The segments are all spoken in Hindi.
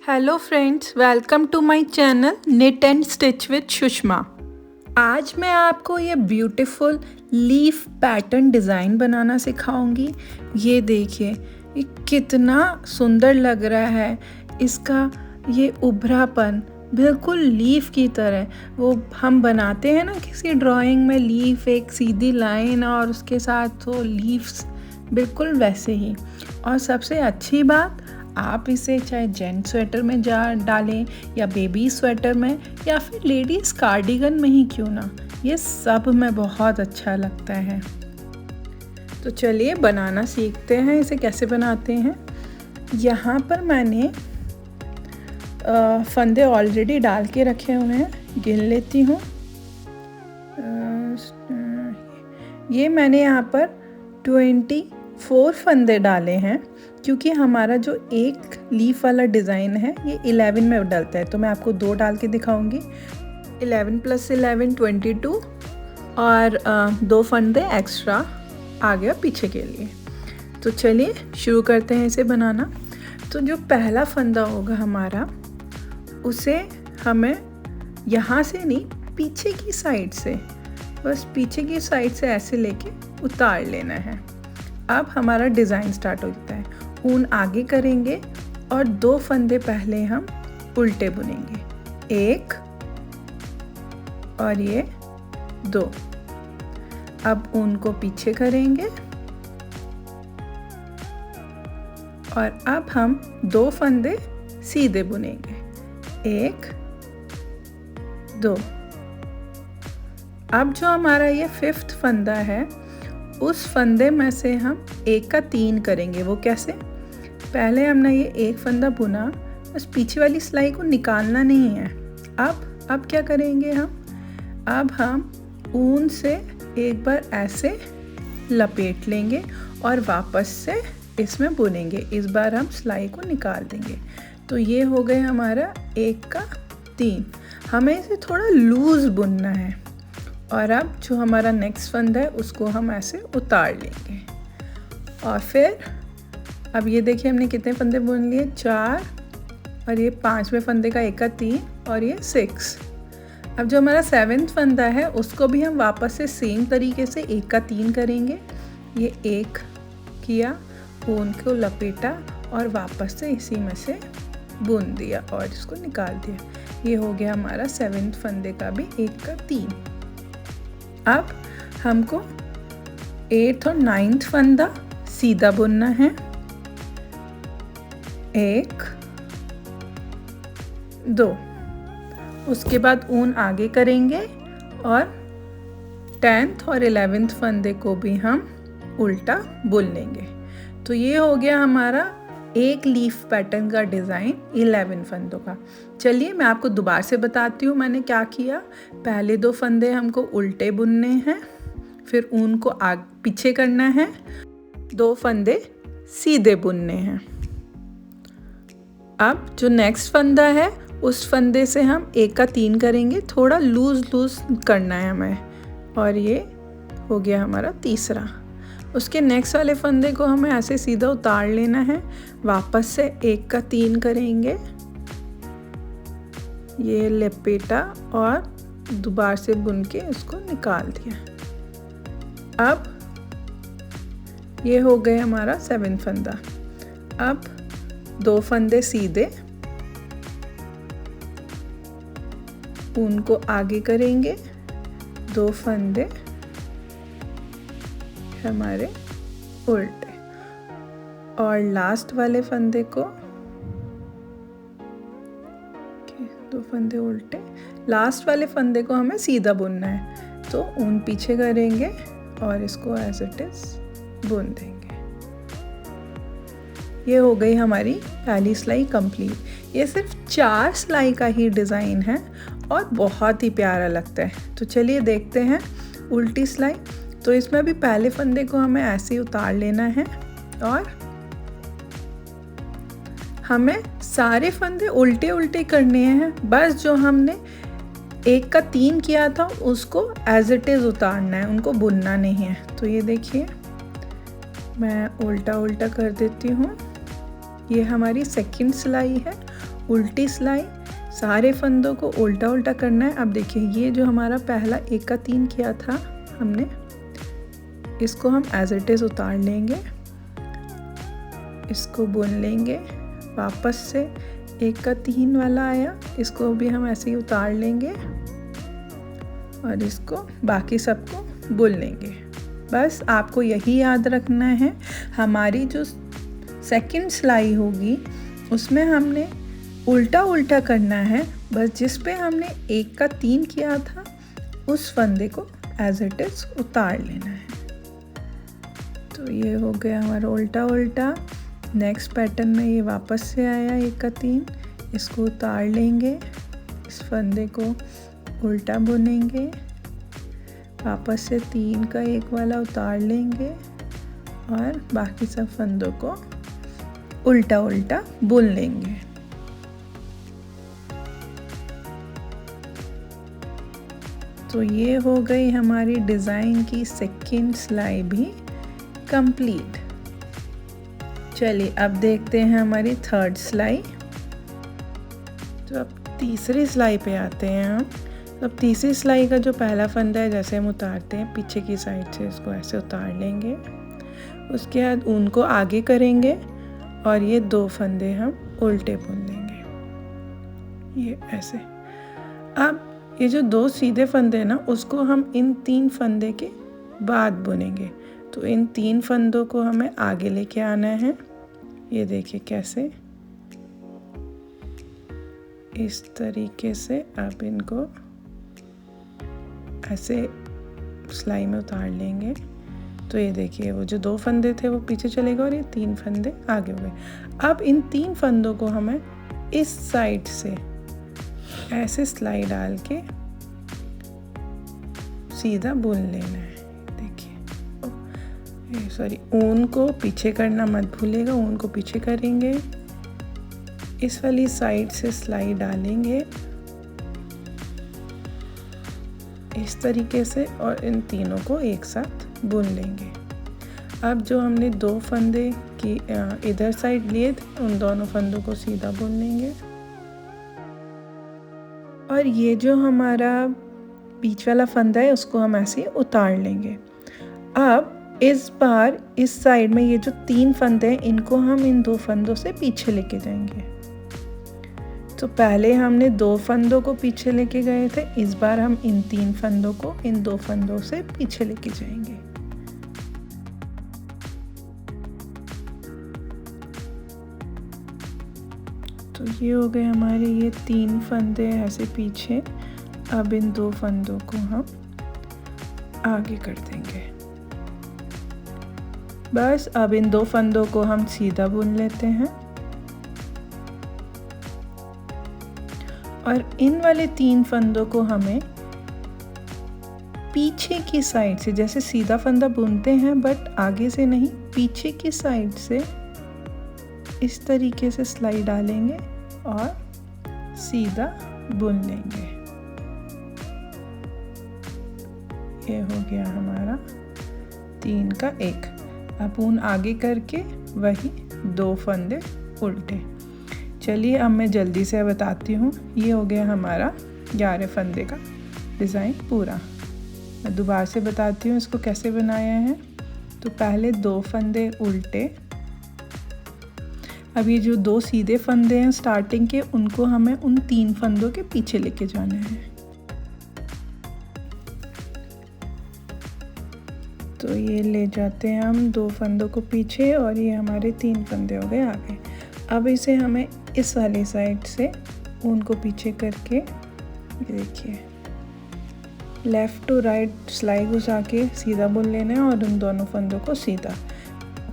Hello friends, welcome to my channel knit and stitch with Sushma. आज मैं आपको ये ब्यूटीफुल लीफ पैटर्न डिज़ाइन बनाना सिखाऊंगी। ये देखिए, ये कितना सुंदर लग रहा है। इसका ये उभरापन बिल्कुल लीफ की तरह, वो हम बनाते हैं ना किसी ड्राइंग में, लीफ एक सीधी लाइन और उसके साथ वो लीव्स, बिल्कुल वैसे ही। और सबसे अच्छी बात, आप इसे चाहे जेंट स्वेटर में डालें या बेबी स्वेटर में या फिर लेडीज़ कार्डिगन में ही क्यों ना, ये सब में बहुत अच्छा लगता है। तो चलिए बनाना सीखते हैं। इसे कैसे बनाते हैं। यहाँ पर मैंने फंदे ऑलरेडी डाल के रखे हुए हैं, गिन लेती हूँ। ये मैंने यहाँ पर 24 फंदे डाले हैं, क्योंकि हमारा जो एक लीफ वाला डिज़ाइन है ये 11 में डलता है। तो मैं आपको 2 डाल के दिखाऊंगी। 11 + 11 22 और 2 फंदे एक्स्ट्रा आ गया पीछे के लिए। तो चलिए शुरू करते हैं इसे बनाना। तो जो पहला फंदा होगा हमारा, उसे हमें यहाँ से नहीं, पीछे की साइड से, बस पीछे की साइड से ऐसे लेके उतार लेना है। अब हमारा डिज़ाइन स्टार्ट होता है। ऊन आगे करेंगे और 2 फंदे पहले हम उल्टे बुनेंगे, 1 और ये 2। अब ऊन को पीछे करेंगे और अब हम 2 फंदे सीधे बुनेंगे, 1 2। अब जो हमारा ये 5th फंदा है, उस फंदे में से हम 1 का 3 करेंगे। वो कैसे? पहले हमने ये 1 फंदा बुना, बस पीछे वाली सिलाई को निकालना नहीं है। अब क्या करेंगे हम? अब हम ऊन से एक बार ऐसे लपेट लेंगे और वापस से इसमें बुनेंगे। इस बार हम सिलाई को निकाल देंगे। तो ये हो गए हमारा 1 का 3। हमें इसे थोड़ा लूज बुनना है। और अब जो हमारा नेक्स्ट फंदा है उसको हम ऐसे उतार लेंगे। और फिर अब ये देखिए हमने कितने फंदे बुन लिए, 4, और ये 5वें फंदे का 1 का 3 और ये 6। अब जो हमारा 7th फंदा है उसको भी हम वापस से सेम तरीके से 1 का 3 करेंगे। ये 1 किया, ऊन को लपेटा और वापस से इसी में से बुन दिया और इसको निकाल दिया। ये हो गया हमारा 7th फंदे का भी 1 का 3। अब हमको 8th और 9th फंदा सीधा बुनना है, 1 2। उसके बाद ऊन आगे करेंगे और 10th और 11th फंदे को भी हम उल्टा बुन लेंगे। तो ये हो गया हमारा एक लीफ पैटर्न का डिज़ाइन 11 फंदों का। चलिए मैं आपको दोबारा से बताती हूँ मैंने क्या किया। पहले 2 फंदे हमको उल्टे बुनने हैं, फिर ऊन को पीछे करना है, 2 फंदे सीधे बुनने हैं। अब जो नेक्स्ट फंदा है उस फंदे से हम 1 का 3 करेंगे, थोड़ा लूज करना है हमें। और ये हो गया हमारा तीसरा। उसके नेक्स्ट वाले फंदे को हमें ऐसे सीधा उतार लेना है, वापस से 1 का 3 करेंगे, ये लपेटा और दोबारा से बुन के इसको निकाल दिया। अब ये हो गए हमारा 7 फंदा। अब 2 फंदे सीधे, ऊन को आगे करेंगे, 2 फंदे हमारे उल्टे, और लास्ट वाले फंदे को 2 फंदे उल्टे, लास्ट वाले फंदे को हमें सीधा बुनना है। तो ऊन पीछे करेंगे और इसको एज इट इज बुन देंगे। ये हो गई हमारी पहली सिलाई कंप्लीट। ये सिर्फ 4 सिलाई का ही डिज़ाइन है और बहुत ही प्यारा लगता है। तो चलिए देखते हैं उल्टी सिलाई। तो इसमें भी पहले फंदे को हमें ऐसे ही उतार लेना है और हमें सारे फंदे उल्टे उल्टे करने हैं। बस जो हमने 1 का 3 किया था उसको एज इट इज़ उतारना है, उनको बुनना नहीं है। तो ये देखिए मैं उल्टा कर देती हूँ ये हमारी सेकंड सिलाई है, उल्टी सिलाई। सारे फंदों को उल्टा उल्टा करना है। अब देखिए ये जो हमारा पहला 1 का 3 किया था हमने, इसको हम एज इट इज़ उतार लेंगे, इसको बुन लेंगे। वापस से 1 का 3 वाला आया, इसको भी हम ऐसे ही उतार लेंगे और इसको बाकी सबको बुन लेंगे। बस आपको यही याद रखना है, हमारी जो सेकंड सिलाई होगी उसमें हमने उल्टा उल्टा करना है। बस जिस पे हमने 1 का 3 किया था उस फंदे को एज इट इज़ उतार लेना है। तो ये हो गया हमारा उल्टा उल्टा। नेक्स्ट पैटर्न में ये वापस से आया 1 का 3, इसको उतार लेंगे, इस फंदे को उल्टा बुनेंगे, वापस से 3 का 1 वाला उतार लेंगे और बाकी सब फंदों को उल्टा उल्टा बुन लेंगे। तो ये हो गई हमारी डिज़ाइन की सेकंड सिलाई भी कंप्लीट। चलिए अब देखते हैं हमारी थर्ड सिलाई। तो अब तीसरी सिलाई पे आते हैं हम। तो अब तीसरी सिलाई का जो पहला फंदा है, जैसे हम उतारते हैं पीछे की साइड से, इसको ऐसे उतार लेंगे। उसके बाद ऊन को आगे करेंगे और ये 2 फंदे हम उल्टे बुन लेंगे, ये ऐसे। अब ये जो 2 सीधे फंदे हैं ना, उसको हम इन 3 फंदे के बाद बुनेंगे। तो इन 3 फंदों को हमें आगे लेके आना है। ये देखिए कैसे, इस तरीके से आप इनको ऐसे सिलाई में उतार लेंगे। तो ये देखिए वो जो 2 फंदे थे वो पीछे चले गए और ये 3 फंदे आगे हो गए। अब इन 3 फंदों को हमें इस साइड से ऐसे सिलाई डाल के सीधा बुन लेना है। देखिए सॉरी, ऊन को पीछे करना मत भूलिएगा, ऊन को पीछे करेंगे, इस वाली साइड से सिलाई डालेंगे इस तरीके से और इन तीनों को एक साथ बुन लेंगे। अब जो हमने 2 फंदे की इधर साइड लिए थे, उन दोनों फंदों को सीधा बुन लेंगे। और ये जो हमारा बीच वाला फंदा है उसको हम ऐसे उतार लेंगे। अब इस बार इस साइड में ये जो 3 फंदे हैं, इनको हम इन 2 फंदों से पीछे लेके जाएंगे। तो पहले हमने 2 फंदों को पीछे लेके गए थे, इस बार हम इन 3 फंदों को इन 2 फंदों से पीछे लेके जाएंगे। तो ये हो गए हमारे ये 3 फंदे ऐसे पीछे। अब इन 2 फंदों को हम आगे कर देंगे। बस अब इन 2 फंदों को हम सीधा बुन लेते हैं और इन वाले 3 फंदों को हमें पीछे की साइड से, जैसे सीधा फंदा बुनते हैं बट आगे से नहीं, पीछे की साइड से इस तरीके से सिलाई डालेंगे और सीधा बुन लेंगे। ये हो गया हमारा 3 का 1। अब ऊन आगे करके वही 2 फंदे उल्टे। चलिए अब मैं जल्दी से बताती हूँ। ये हो गया हमारा 11 फंदे का डिज़ाइन पूरा। मैं दोबारा से बताती हूँ इसको कैसे बनाया है। तो पहले 2 फंदे उल्टे। अब ये जो 2 सीधे फंदे हैं स्टार्टिंग के, उनको हमें उन 3 फंदों के पीछे लेके जाना है। तो ये ले जाते हैं हम 2 फंदों को पीछे और ये हमारे 3 फंदे हो गए आगे। अब इसे हमें इस वाली साइड से ऊन को पीछे करके, ये देखिए, लेफ़्ट टू राइट सिलाई घुसा के सीधा बुन लेना है और उन दोनों फंदों को सीधा।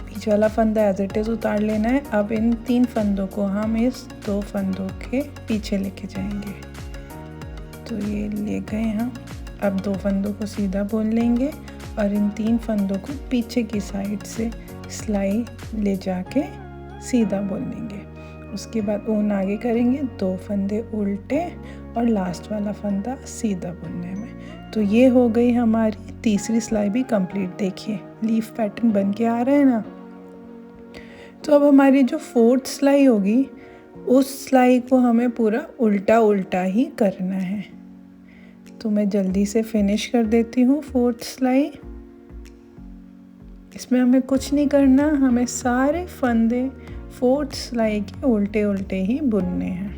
बीच वाला फंदा एज इट इज़ उतार लेना है। अब इन 3 फंदों को हम इस 2 फंदों के पीछे लेके जाएंगे। तो ये ले गए हम। अब 2 फंदों को सीधा बुन लेंगे और इन 3 फंदों को पीछे की साइड से सिलाई ले जाके सीधा बुन लेंगे। उसके बाद ऊन आगे करेंगे, 2 फंदे उल्टे और लास्ट वाला फंदा सीधा बुनने में। तो ये हो गई हमारी तीसरी सिलाई भी कंप्लीट। देखिए लीफ पैटर्न बन के आ रहा है ना। तो अब हमारी जो फोर्थ सिलाई होगी उस सिलाई को हमें पूरा उल्टा उल्टा ही करना है। तो मैं जल्दी से फिनिश कर देती हूँ फोर्थ सिलाई। इसमें हमें कुछ नहीं करना, हमें सारे फंदे फोर्थ सिलाई के उल्टे उल्टे ही बुनने हैं।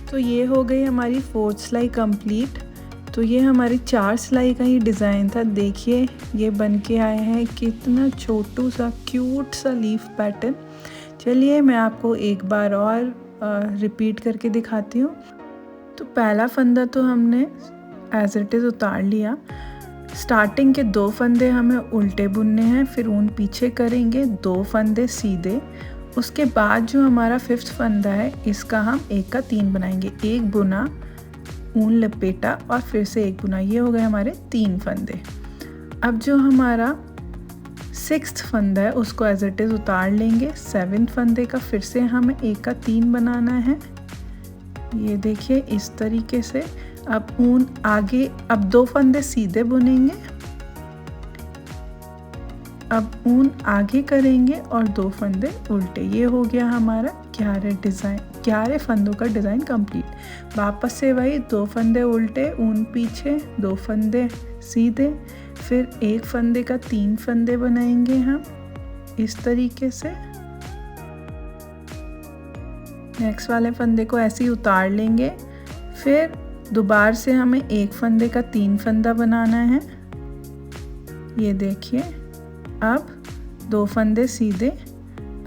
तो ये हो गई हमारी फोर्थ सिलाई कंप्लीट। तो ये हमारी 4 सिलाई का ही डिज़ाइन था। देखिए ये बन के आया है, कितना छोटू सा क्यूट सा लीफ पैटर्न। चलिए मैं आपको एक बार और रिपीट करके दिखाती हूँ। तो पहला फंदा तो हमने एज इट इज़ उतार लिया। स्टार्टिंग के 2 फंदे हमें उल्टे बुनने हैं, फिर ऊन पीछे करेंगे, 2 फंदे सीधे। उसके बाद जो हमारा 5th फंदा है इसका हम 1 का 3 बनाएंगे। 1 बुना, ऊन लपेटा और फिर से 1 बुना। ये हो गए हमारे 3 फंदे। अब जो हमारा 6th फंदा है उसको एज इट इज़ उतार लेंगे। 7th फंदे का फिर से हमें 1 का 3 बनाना है। ये देखिए इस तरीके से। अब ऊन आगे, अब 2 फंदे सीधे बुनेंगे, अब ऊन आगे करेंगे और 2 फंदे उल्टे। ये हो गया हमारा 11 फंदों का डिज़ाइन कंप्लीट। वापस से वही 2 फंदे उल्टे, ऊन पीछे, 2 फंदे सीधे, फिर 1 फंदे का 3 फंदे बनाएंगे हम इस तरीके से। नेक्स्ट वाले फंदे को ऐसे ही उतार लेंगे, फिर दोबारा से हमें 1 फंदे का 3 फंदा बनाना है। ये देखिए, अब 2 फंदे सीधे,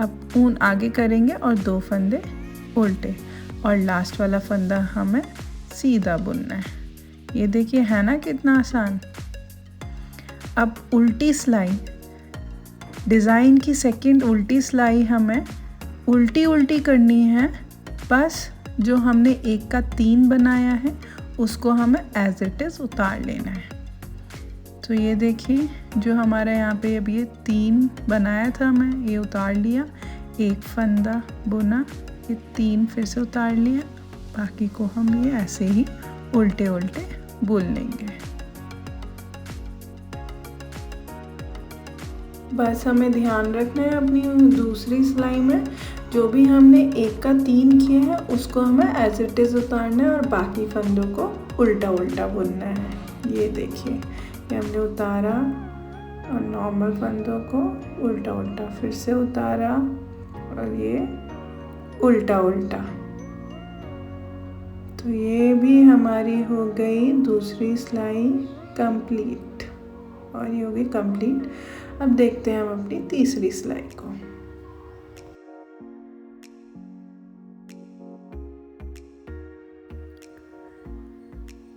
अब ऊन आगे करेंगे और 2 फंदे उल्टे, और लास्ट वाला फंदा हमें सीधा बुनना है। ये देखिए है ना कितना आसान। अब उल्टी सिलाई, डिज़ाइन की सेकंड उल्टी सिलाई हमें उल्टी उल्टी करनी है। बस जो हमने 1 का 3 बनाया है उसको हमें एज इट इज़ उतार लेना है। तो ये देखिए जो हमारा यहाँ पे अब ये 3 बनाया था, मैं ये उतार लिया, 1 फंदा बुना, ये 3 फिर से उतार लिया, बाकी को हम ये ऐसे ही उल्टे उल्टे बुन लेंगे। बस हमें ध्यान रखना है अपनी दूसरी सिलाई में जो भी हमने 1 का 3 किया है उसको हमें एज इट इज़ उतारना है और बाकी फंदों को उल्टा उल्टा बुनना है। ये देखिए ये हमने उतारा और नॉर्मल फंदों को उल्टा उल्टा, फिर से उतारा और ये उल्टा उल्टा। तो ये भी हमारी हो गई दूसरी सिलाई कंप्लीट, और ये हो गई कंप्लीट। अब देखते हैं हम अपनी तीसरी सिलाई को।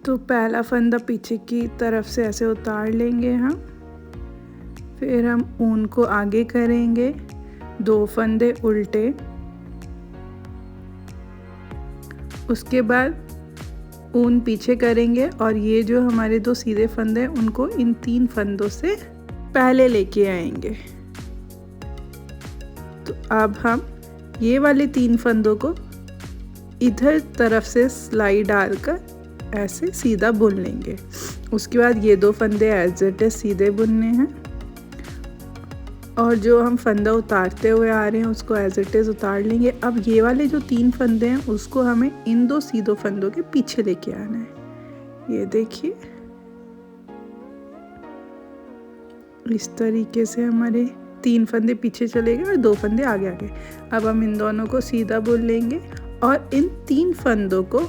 तो पहला फंदा पीछे की तरफ से ऐसे उतार लेंगे हम, फिर हम ऊन को आगे करेंगे, 2 फंदे उल्टे, उसके बाद ऊन पीछे करेंगे और ये जो हमारे 2 सीधे फंदे हैं उनको इन 3 फंदों से पहले लेके आएंगे। तो अब हम ये वाले 3 फंदों को इधर तरफ से सिलाई डालकर ऐसे सीधा बुन लेंगे। उसके बाद ये 2 फंदे एज इट इज़ सीधे बुनने हैं, और जो हम फंदा उतारते हुए आ रहे हैं उसको एज इट इज़ उतार लेंगे। अब ये वाले जो 3 फंदे हैं उसको हमें इन 2 सीधो फंदों के पीछे लेके आना है। ये देखिए इस तरीके से हमारे 3 फंदे पीछे चले गए और 2 फंदे आगे आगे। अब हम इन दोनों को सीधा बुन लेंगे और इन 3 फंदों को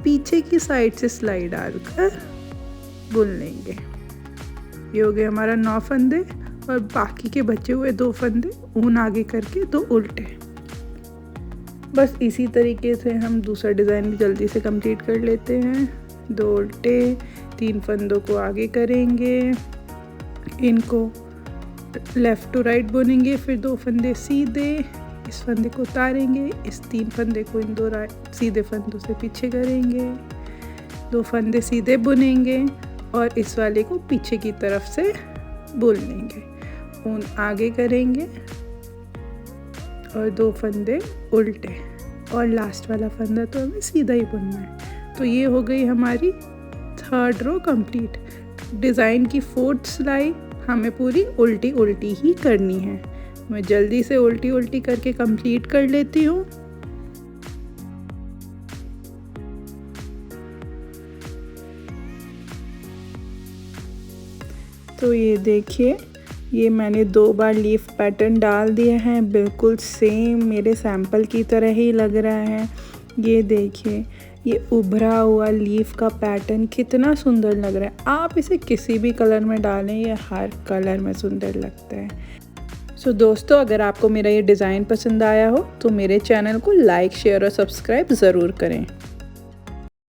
पीछे की साइड से सिलाई डालकर बुन लेंगे। ये हो गया हमारा 9 फंदे और बाकी के बचे हुए 2 फंदे ऊन आगे करके 2 उल्टे। बस इसी तरीके से हम दूसरा डिज़ाइन भी जल्दी से कंप्लीट कर लेते हैं। 2 उल्टे, 3 फंदों को आगे करेंगे, इनको लेफ़्ट टू राइट बुनेंगे, फिर 2 फंदे सीधे, इस फंदे को उतारेंगे, इस 3 फंदे को इन 2 सीधे फंदों से पीछे करेंगे, 2 फंदे सीधे बुनेंगे और इस वाले को पीछे की तरफ से बुन लेंगे, ऊन आगे करेंगे और 2 फंदे उल्टे और लास्ट वाला फंदा तो हमें सीधा ही बुनना है। तो ये हो गई हमारी 3rd रो कंप्लीट। डिज़ाइन की 4th सिलाई हमें पूरी उल्टी उल्टी ही करनी है। मैं जल्दी से उल्टी उल्टी करके कंप्लीट कर लेती हूँ। तो ये देखिए, ये मैंने 2 बार लीफ पैटर्न डाल दिए हैं, बिल्कुल सेम मेरे सैंपल की तरह ही लग रहा है। ये देखिए, ये उभरा हुआ लीफ का पैटर्न कितना सुंदर लग रहा है। आप इसे किसी भी कलर में डालें, ये हर कलर में सुंदर लगता है। सो दोस्तों, अगर आपको मेरा ये डिज़ाइन पसंद आया हो तो मेरे चैनल को लाइक, शेयर और सब्सक्राइब ज़रूर करें।